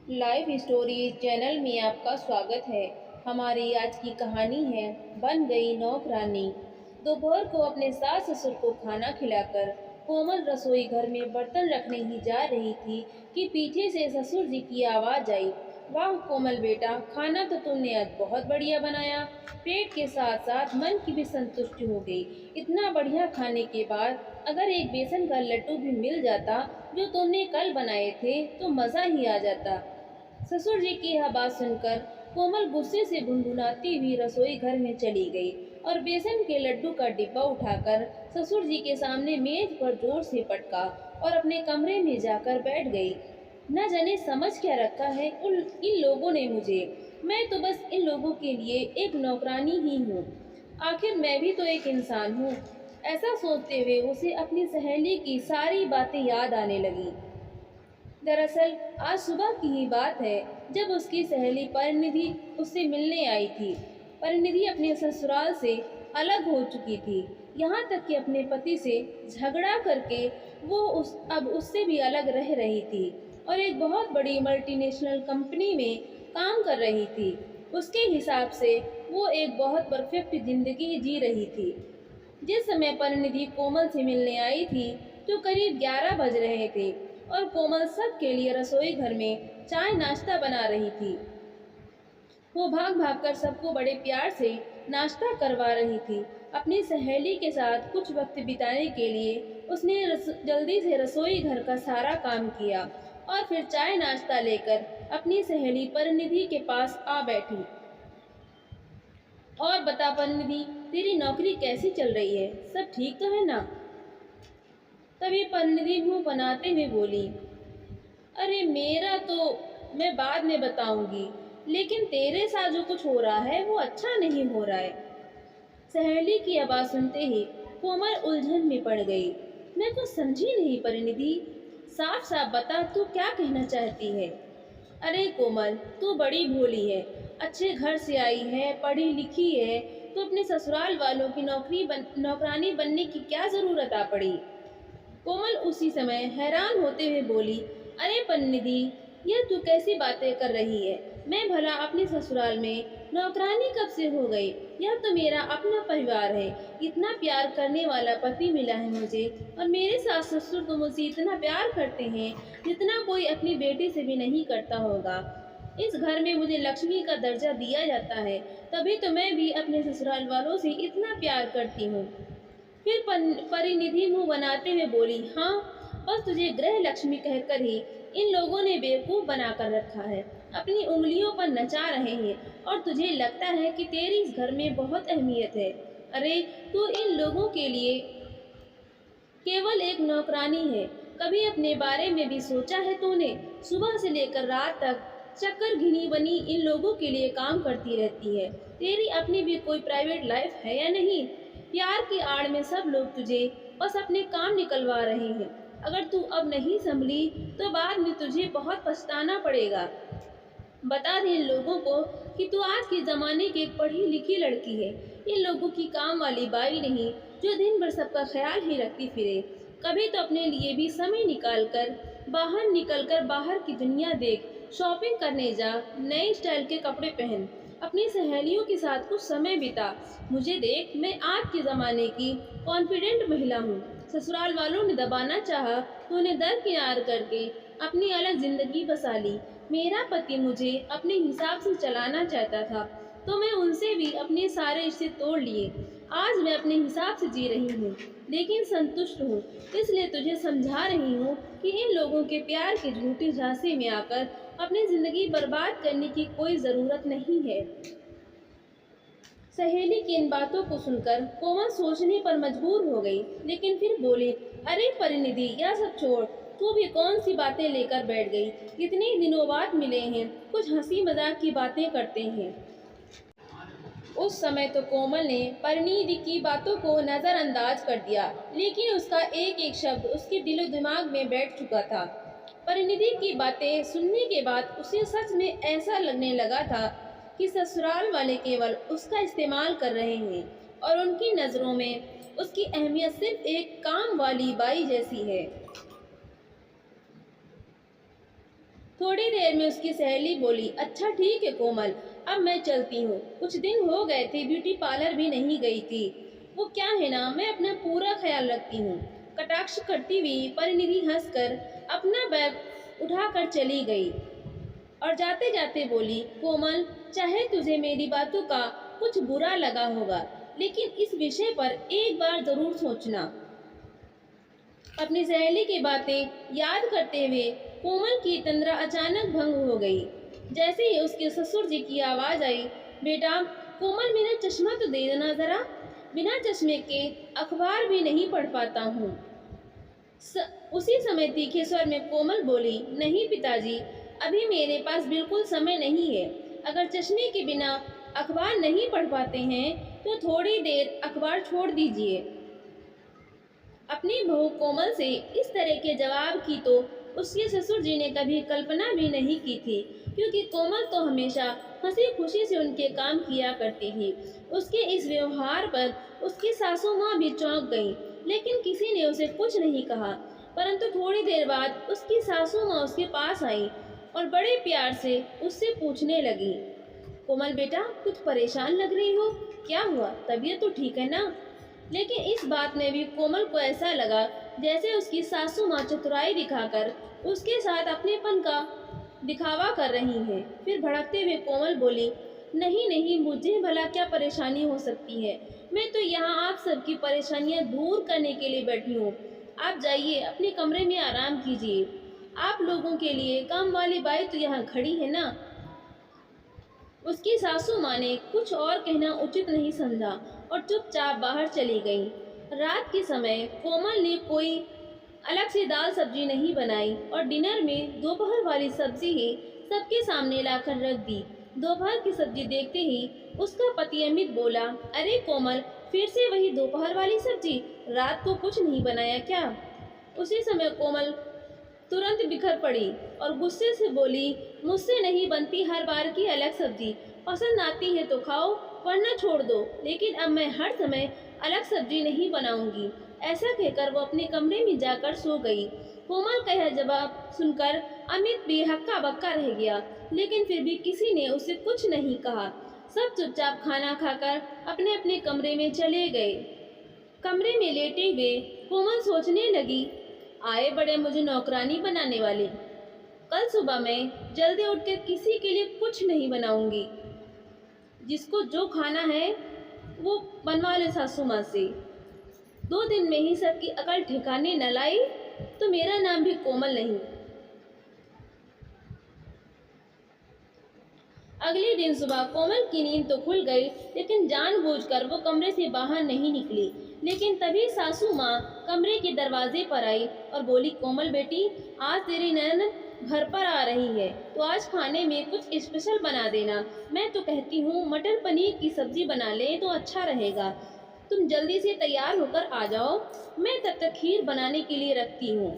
Live story channel में आपका स्वागत है। हमारी आज की कहानी है बन गई नौकरानी। दोपहर को अपने सास ससुर को खाना खिलाकर कोमल रसोई घर में बर्तन रखने ही जा रही थी कि पीछे से ससुर जी की आवाज आई। वाह कोमल बेटा, खाना तो तुमने आज बहुत बढ़िया बनाया। पेट के साथ साथ मन की भी संतुष्टि हो गई। इतना बढ़िया खाने के बाद अगर एक बेसन का लड्डू भी मिल जाता जो तुमने कल बनाए थे तो मज़ा ही आ जाता। ससुर जी की यह बात सुनकर कोमल गुस्से से गुनगुनाती हुई रसोई घर में चली गई और बेसन के लड्डू का डिब्बा उठाकर ससुर जी के सामने मेज पर जोर से पटका और अपने कमरे में जाकर बैठ गई। न जाने समझ क्या रखा है इन लोगों ने मुझे। मैं तो बस इन लोगों के लिए एक नौकरानी ही हूँ। आखिर मैं भी तो एक इंसान हूँ। ऐसा सोचते हुए उसे अपनी सहेली की सारी बातें याद आने लगी। दरअसल आज सुबह की ही बात है जब उसकी सहेली परिनिधि उससे मिलने आई थी। परिनिधि अपने ससुराल से अलग हो चुकी थी, यहाँ तक कि अपने पति से झगड़ा करके वो अब उससे भी अलग रह रही थी और एक बहुत बड़ी मल्टीनेशनल कंपनी में काम कर रही थी। उसके हिसाब से वो एक बहुत परफेक्ट जिंदगी जी रही थी। जिस समय परिनिधि कोमल से मिलने आई थी तो करीब 11 बज रहे थे और कोमल सबके लिए रसोई घर में चाय नाश्ता बना रही थी। वो भाग भाग कर सबको बड़े प्यार से नाश्ता करवा रही थी। अपनी सहेली के साथ कुछ वक्त बिताने के लिए उसने जल्दी से रसोई घर का सारा काम किया और फिर चाय नाश्ता लेकर अपनी सहेली परिनिधि के पास आ बैठी। और बता परिनिधि, तेरी नौकरी कैसी चल रही है? सब ठीक तो है ना? तभी परिनिधि मुंह बनाते हुए बोली, अरे मेरा तो मैं बाद में बताऊंगी, लेकिन तेरे साथ जो कुछ हो रहा है वो अच्छा नहीं हो रहा है। सहेली की आवाज़ सुनते ही कोमल उलझन में पड़ गई। मैं कुछ समझी नहीं परिनिधि, साफ साफ बता तू क्या कहना चाहती है। अरे कोमल, तू बड़ी भोली है, अच्छे घर से आई है, पढ़ी लिखी है, तो अपने ससुराल वालों की नौकरानी बनने की क्या ज़रूरत आ पड़ी। कोमल उसी समय हैरान होते हुए बोली, अरे परिनिधि, यह तू कैसी बातें कर रही है? मैं भला अपने ससुराल में नौकरानी कब से हो गई? यह तो मेरा अपना परिवार है। इतना प्यार करने वाला पति मिला है मुझे और मेरे सास ससुर तो मुझसे इतना प्यार करते हैं जितना कोई अपनी बेटी से भी नहीं करता होगा। इस घर में मुझे लक्ष्मी का दर्जा दिया जाता है, तभी तो मैं भी अपने ससुराल वालों से इतना प्यार करती हूँ। फिर परिनिधि मुंह बनाते हुए बोली, हाँ, बस तुझे गृह लक्ष्मी कहकर ही इन लोगों ने बेवकूफ बना कर रखा है। अपनी उंगलियों पर नचा रहे हैं और तुझे लगता है कि तेरी इस घर में बहुत अहमियत है। अरे तू इन लोगों के लिए केवल एक नौकरानी है। कभी अपने बारे में भी सोचा है तूने? सुबह से लेकर रात तक चक्कर घिनी बनी इन लोगों के लिए काम करती रहती है। तेरी अपनी भी कोई प्राइवेट लाइफ है या नहीं? प्यार की आड़ में सब लोग तुझे बस अपने काम निकलवा रहे हैं। अगर तू अब नहीं संभली तो बाद में तुझे बहुत पछताना पड़ेगा। बता दे इन लोगों को कि तू आज के ज़माने की एक पढ़ी लिखी लड़की है। इन लोगों की काम वाली बाई नहीं जो दिन भर सबका ख्याल ही रखती फिरे। कभी तो अपने लिए भी समय निकलकर बाहर की दुनिया देख, शॉपिंग करने जा, नए स्टाइल के कपड़े पहन, अपनी सहेलियों के साथ कुछ समय बिता। मुझे देख, मैं आज के ज़माने की कॉन्फिडेंट महिला हूँ। ससुराल वालों ने दबाना चाहा तो उन्हें दरकिनार करके अपनी अलग जिंदगी बसा ली। मेरा पति मुझे अपने हिसाब से चलाना चाहता था तो मैं उनसे भी अपने सारे रिश्ते तोड़ लिए। आज मैं अपने हिसाब से जी रही हूँ, लेकिन संतुष्ट हूँ। इसलिए तुझे समझा रही हूँ कि इन लोगों के प्यार के झूठे झांसे में आकर अपनी जिंदगी बर्बाद करने की कोई ज़रूरत नहीं है। सहेली की इन बातों को सुनकर कोमल सोचने पर मजबूर हो गई, लेकिन फिर बोली, अरे परिनिधि, यह सब छोड़, तू भी कौन सी बातें लेकर बैठ गई? इतने दिनों बाद मिले हैं, कुछ हंसी मजाक की बातें करते हैं। उस समय तो कोमल ने परिनिधि की बातों को नज़रअंदाज कर दिया, लेकिन उसका एक एक शब्द उसके दिलो दिमाग में बैठ चुका था। परिनिधि की बातें सुनने के बाद उसे सच में ऐसा लगने लगा था कि ससुराल वाले केवल उसका इस्तेमाल कर रहे हैं और उनकी नज़रों में उसकी अहमियत सिर्फ एक काम वाली बाई जैसी है। थोड़ी देर में उसकी सहेली बोली, अच्छा ठीक है कोमल, अब मैं चलती हूँ। कुछ दिन हो गए थे ब्यूटी पार्लर भी नहीं गई थी। वो क्या है ना, मैं अपना पूरा ख्याल रखती हूँ। कटाक्ष करती हुई परिनिधि हंसकर अपना बैग उठाकर चली गई और जाते जाते बोली, कोमल, चाहे तुझे मेरी बातों का कुछ बुरा लगा होगा, लेकिन इस विषय पर एक बार जरूर सोचना। अपनी सहेली की बातें याद करते हुए कोमल की तंद्रा अचानक भंग हो गई। जैसे ही उसके ससुर जी की आवाज आई, बेटा कोमल, मेरा चश्मा तो दे देना जरा, बिना चश्मे के अखबार भी नहीं पढ़ पाता हूँ। उसी समय तीखे स्वर में कोमल बोली, नहीं पिताजी, अभी मेरे पास बिल्कुल समय नहीं है। अगर चश्मे के बिना अखबार नहीं पढ़ पाते हैं तो थोड़ी देर अखबार छोड़ दीजिए। अपनी बहू कोमल से इस तरह के जवाब की तो उसके ससुर जी ने कभी कल्पना भी नहीं की थी, क्योंकि कोमल तो हमेशा हंसी खुशी से उनके काम किया करती थी। उसके इस व्यवहार पर उसकी सासू माँ भी चौंक गई, लेकिन किसी ने उसे कुछ नहीं कहा। परंतु थोड़ी देर बाद उसकी सासू माँ उसके पास आई और बड़े प्यार से उससे पूछने लगी, कोमल बेटा, कुछ परेशान लग रही हो, क्या हुआ? तबीयत तो ठीक है ना? लेकिन इस बात में भी कोमल को ऐसा लगा जैसे उसकी सासू माँ चतुराई दिखाकर उसके साथ अपनेपन का दिखावा कर रही है। फिर भड़कते हुए कोमल बोली, नहीं नहीं, मुझे भला क्या परेशानी हो सकती है? मैं तो यहाँ आप सबकी परेशानियाँ दूर करने के लिए बैठी हूँ। आप जाइए, अपने कमरे में आराम कीजिए। आप लोगों के लिए काम वाली बाई तो यहाँ खड़ी है ना। उसकी सासू माँ ने कुछ और कहना उचित नहीं समझा और चुपचाप बाहर चली गई। रात के समय कोमल ने कोई अलग से दाल सब्जी नहीं बनाई और डिनर में दोपहर वाली सब्जी ही सबके सामने लाकर रख दी। दोपहर की सब्जी देखते ही उसका पति अमित बोला, अरे कोमल, फिर से वही दोपहर वाली सब्जी? रात को कुछ नहीं बनाया क्या? उसी समय कोमल तुरंत बिखर पड़ी और गुस्से से बोली, मुझसे नहीं बनती हर बार की अलग सब्जी। पसंद आती है तो खाओ, वरना छोड़ दो, लेकिन अब मैं हर समय अलग सब्जी नहीं बनाऊंगी। ऐसा कहकर वो अपने कमरे में जाकर सो गई। कोमल का यह जवाब सुनकर अमित भी हक्का बक्का रह गया, लेकिन फिर भी किसी ने उसे कुछ नहीं कहा। सब चुपचाप खाना खाकर अपने अपने कमरे में चले गए। कमरे में लेटे हुए कोमल सोचने लगी, आए बड़े मुझे नौकरानी बनाने वाले। कल सुबह मैं जल्दी उठकर किसी के लिए कुछ नहीं बनाऊंगी। जिसको जो खाना है वो बनवा ले सासू माँ से। 2 दिन में ही सबकी अकल ठिकाने न लाई तो मेरा नाम भी कोमल नहीं। अगले दिन सुबह कोमल की नींद तो खुल गई, लेकिन जानबूझकर वो कमरे से बाहर नहीं निकली। लेकिन तभी सासू माँ कमरे के दरवाजे पर आई और बोली, कोमल बेटी, आज तेरी ननद घर पर आ रही है तो आज खाने में कुछ स्पेशल बना देना। मैं तो कहती हूँ मटर पनीर की सब्जी बना ले तो अच्छा रहेगा। तुम जल्दी से तैयार होकर आ जाओ, मैं तब तक खीर बनाने के लिए रखती हूँ।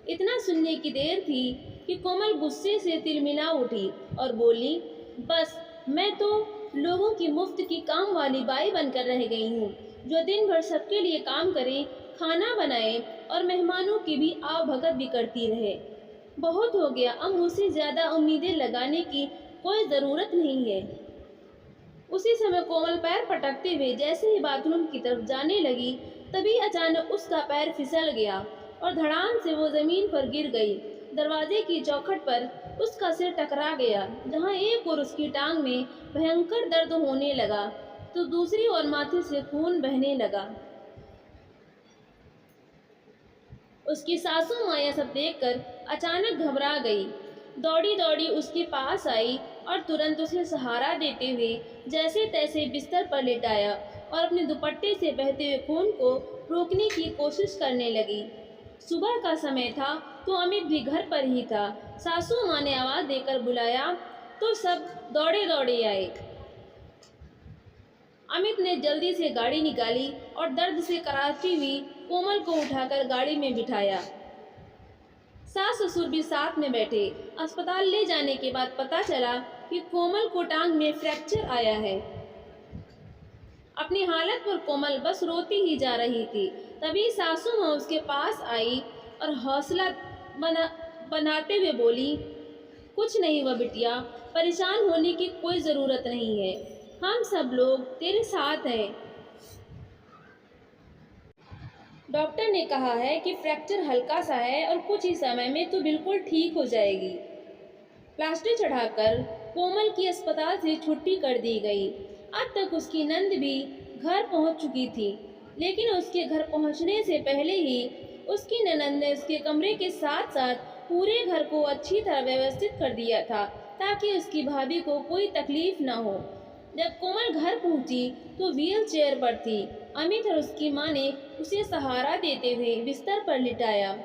इतना सुनने की देर थी कि कोमल गुस्से से तिलमिला उठी और बोली, बस मैं तो लोगों की मुफ्त की काम वाली बाई बनकर रह गई हूँ, जो दिन भर सबके लिए काम करे, खाना बनाए और मेहमानों की भी आवभगत भी करती रहे। बहुत हो गया, अब मुझसे ज़्यादा उम्मीदें लगाने की कोई ज़रूरत नहीं है। उसी समय कोमल पैर पटकते हुए जैसे ही बाथरूम की तरफ जाने लगी, तभी अचानक उसका पैर फिसल गया और धड़ाम से वो ज़मीन पर गिर गई। दरवाजे की चौखट पर उसका सिर टकरा गया, जहाँ एक ओर उसकी टांग में भयंकर दर्द होने लगा तो दूसरी ओर माथे से खून बहने लगा। उसकी सासू माँ यह सब देखकर अचानक घबरा गई। दौड़ी दौड़ी उसके पास आई और तुरंत उसे सहारा देते हुए जैसे तैसे बिस्तर पर लिटाया और अपने दुपट्टे से बहते हुए खून को रोकने की कोशिश करने लगी। सुबह का समय था तो अमित भी घर पर ही था। सासू माँ ने आवाज़ देकर बुलाया तो सब दौड़े दौड़े आए। अमित ने जल्दी से गाड़ी निकाली और दर्द से कराहती हुई कोमल को उठाकर गाड़ी में बिठाया। सास ससुर भी साथ में बैठे। अस्पताल ले जाने के बाद पता चला कि कोमल को टांग में फ्रैक्चर आया है। अपनी हालत पर कोमल बस रोती ही जा रही थी। तभी सासू माँ उसके पास आई और हौसला बनाते हुए बोली, कुछ नहीं हुआ बिटिया, परेशान होने की कोई ज़रूरत नहीं है। हम सब लोग तेरे साथ हैं। डॉक्टर ने कहा है कि फ्रैक्चर हल्का सा है और कुछ ही समय में तू बिल्कुल ठीक हो जाएगी। प्लास्टर चढ़ाकर कोमल की अस्पताल से छुट्टी कर दी गई। अब तक उसकी नंद भी घर पहुंच चुकी थी, लेकिन उसके घर पहुंचने से पहले ही उसकी ननद ने उसके कमरे के साथ साथ पूरे घर को अच्छी तरह व्यवस्थित कर दिया था, ताकि उसकी भाभी को कोई तकलीफ न हो। जब कोमल घर पहुंची तो व्हील चेयर पर थी। अमित और उसकी माँ ने उसे सहारा देते हुए बिस्तर पर लिटाया।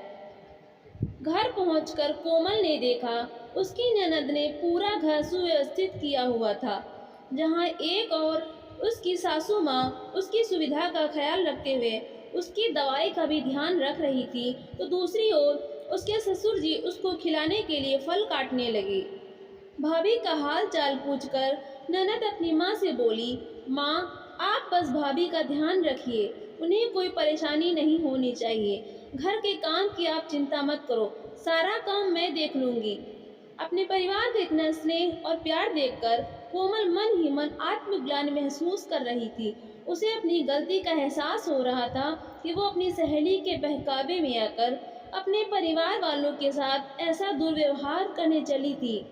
घर पहुंचकर कोमल ने देखा उसकी ननद ने पूरा घर सुव्यवस्थित किया हुआ था। जहां एक और उसकी सासू माँ उसकी सुविधा का ख्याल रखते हुए उसकी दवाई का भी ध्यान रख रही थी, तो दूसरी ओर उसके ससुर जी उसको खिलाने के लिए फल काटने लगे। भाभी का हाल चाल पूछकर ननद अपनी माँ से बोली, माँ आप बस भाभी का ध्यान रखिए, उन्हें कोई परेशानी नहीं होनी चाहिए। घर के काम की आप चिंता मत करो, सारा काम मैं देख लूंगी। अपने परिवार का इतना स्नेह और प्यार देखकर कोमल मन ही मन आत्मग्लानि महसूस कर रही थी। उसे अपनी गलती का एहसास हो रहा था कि वो अपनी सहेली के बहकावे में आकर अपने परिवार वालों के साथ ऐसा दुर्व्यवहार करने चली थी।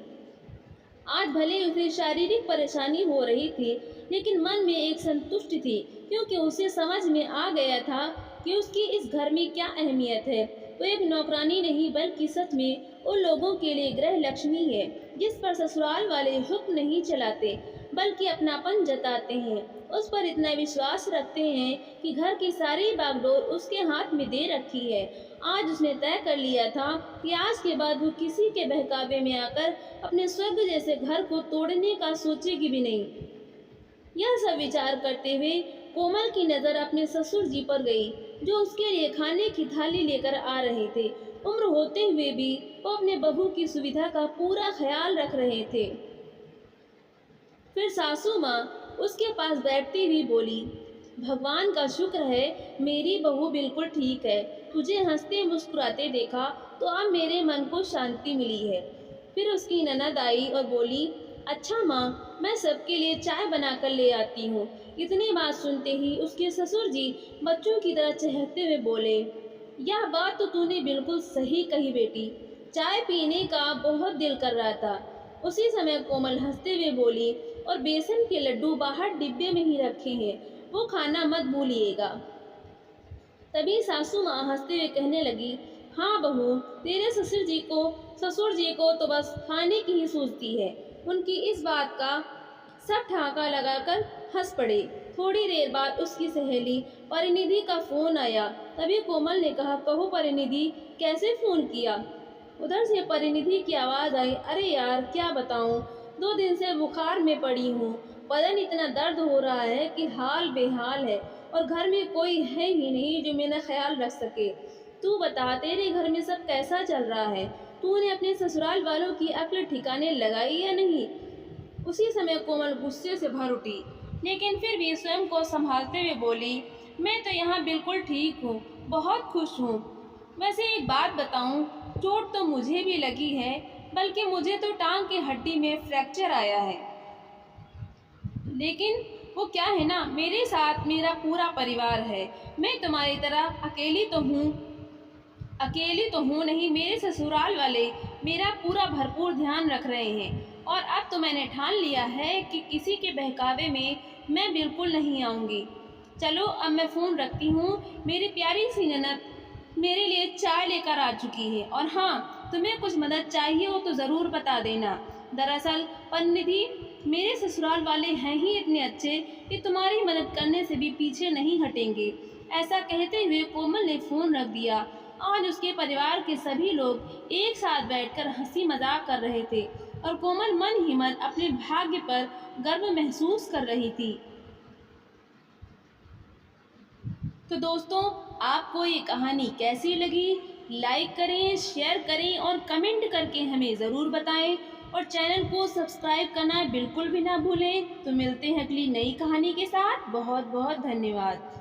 आज भले उसे शारीरिक परेशानी हो रही थी, लेकिन मन में एक संतुष्टि थी, क्योंकि उसे समझ में आ गया था कि उसकी इस घर में क्या अहमियत है। वो एक नौकरानी नहीं, बल्कि सच में उन लोगों के लिए गृह लक्ष्मी है, जिस पर ससुराल वाले हुक्म नहीं चलाते, बल्कि अपनापन जताते हैं। उस पर इतना विश्वास रखते हैं कि घर की सारी बागडोर उसके हाथ में दे रखी है। आज उसने तय कर लिया था कि आज के बाद वो किसी के बहकावे में आकर अपने स्वर्ग जैसे घर को तोड़ने का सोचेगी भी नहीं। यह सब विचार करते हुए कोमल की नज़र अपने ससुर जी पर गई, जो उसके लिए खाने की थाली लेकर आ रहे थे। उम्र होते हुए भी वो अपने बहू की सुविधा का पूरा ख्याल रख रहे थे। फिर सासू माँ उसके पास बैठती हुई बोली, भगवान का शुक्र है मेरी बहू बिल्कुल ठीक है। तुझे हंसते मुस्कुराते देखा तो अब मेरे मन को शांति मिली है। फिर उसकी ननद आई और बोली, अच्छा माँ, मैं सबके लिए चाय बनाकर ले आती हूँ। इतनी बात सुनते ही उसके ससुर जी बच्चों की तरह चहकते हुए बोले, यह बात तो तूने बिल्कुल सही कही बेटी, चाय पीने का बहुत दिल कर रहा था। उसी समय कोमल हंसते हुए बोली, और बेसन के लड्डू बाहर डिब्बे में ही रखे हैं, वो खाना मत भूलिएगा। तभी सासू माँ हंसते हुए कहने लगी, हाँ बहू, तेरे ससुर जी को तो बस खाने की ही सूझती है। उनकी इस बात का सब ठहाका लगाकर हंस पड़े। थोड़ी देर बाद उसकी सहेली परिनिधि का फोन आया। तभी कोमल ने कहा, कहो परिनिधि, कैसे फोन किया? उधर से परिनिधि की आवाज़ आई, अरे यार क्या बताऊं, 2 दिन से बुखार में पड़ी हूँ। बदन इतना दर्द हो रहा है कि हाल बेहाल है, और घर में कोई है ही नहीं जो मेरा ख्याल रख सके। तू बता, तेरे घर में सब कैसा चल रहा है? तूने अपने ससुराल वालों की अक्ल ठिकाने लगाई या नहीं? उसी समय कोमल गुस्से से भर उठी, लेकिन फिर भी स्वयं को संभालते हुए बोली, मैं तो यहाँ बिल्कुल ठीक हूँ, बहुत खुश हूँ। वैसे एक बात बताऊँ, चोट तो मुझे भी लगी है, बल्कि मुझे तो टांग की हड्डी में फ्रैक्चर आया है। लेकिन वो क्या है ना, मेरे साथ मेरा पूरा परिवार है। मैं तुम्हारी तरह अकेली तो हूँ नहीं। मेरे ससुराल वाले मेरा पूरा भरपूर ध्यान रख रहे हैं, और अब तो मैंने ठान लिया है कि किसी के बहकावे में मैं बिल्कुल नहीं आऊँगी। चलो अब मैं फ़ोन रखती हूँ। मेरी प्यारी सी ननद मेरे लिए चाय लेकर आ चुकी है, और हाँ, तुम्हें कुछ मदद चाहिए हो तो ज़रूर बता देना। दरअसल परिनिधि, मेरे ससुराल वाले हैं ही इतने अच्छे कि तुम्हारी मदद करने से भी पीछे नहीं हटेंगे। ऐसा कहते हुए कोमल ने फ़ोन रख दिया। आज उसके परिवार के सभी लोग एक साथ बैठकर हंसी मजाक कर रहे थे, और कोमल मन ही मन अपने भाग्य पर गर्व महसूस कर रही थी। तो दोस्तों, आपको ये कहानी कैसी लगी? लाइक करें, शेयर करें और कमेंट करके हमें ज़रूर बताएं, और चैनल को सब्सक्राइब करना बिल्कुल भी ना भूलें। तो मिलते हैं अगली नई कहानी के साथ। बहुत बहुत धन्यवाद।